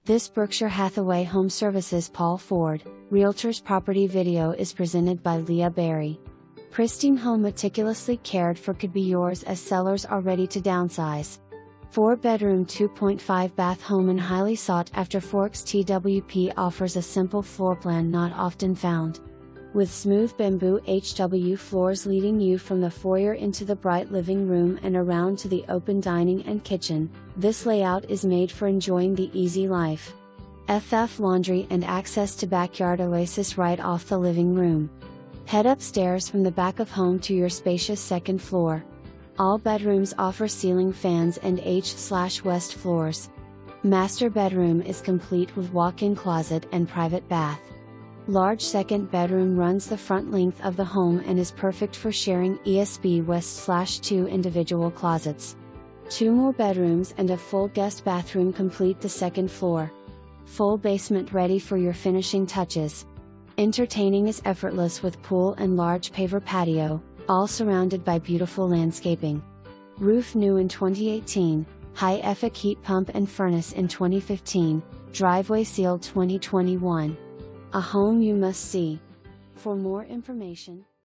This Berkshire Hathaway HomeServices Paul Ford, Realtors property video is presented by Leah Berry. Pristine home meticulously cared for could be yours as sellers are ready to downsize. 4-bedroom 2.5 bath home in highly sought after Forks Twp offers a simple floor plan not often found. With smooth bamboo HW floors leading you from the foyer into the bright living room and around to the open dining and kitchen, this layout is made for enjoying the easy life. FF laundry and access to backyard oasis right off the living room. Head upstairs from the back of home to your spacious second floor. All bedrooms offer ceiling fans and H/west floors. Master bedroom is complete with walk-in closet and private bath. Large second bedroom runs the front length of the home and is perfect for sharing ESB west/2 individual closets. 2 more bedrooms and a full guest bathroom complete the second floor. Full basement ready for your finishing touches. Entertaining is effortless with pool and large paver patio, all surrounded by beautiful landscaping. Roof new in 2018, high effic heat pump and furnace in 2015, driveway sealed 2021. A home you must see. For more information,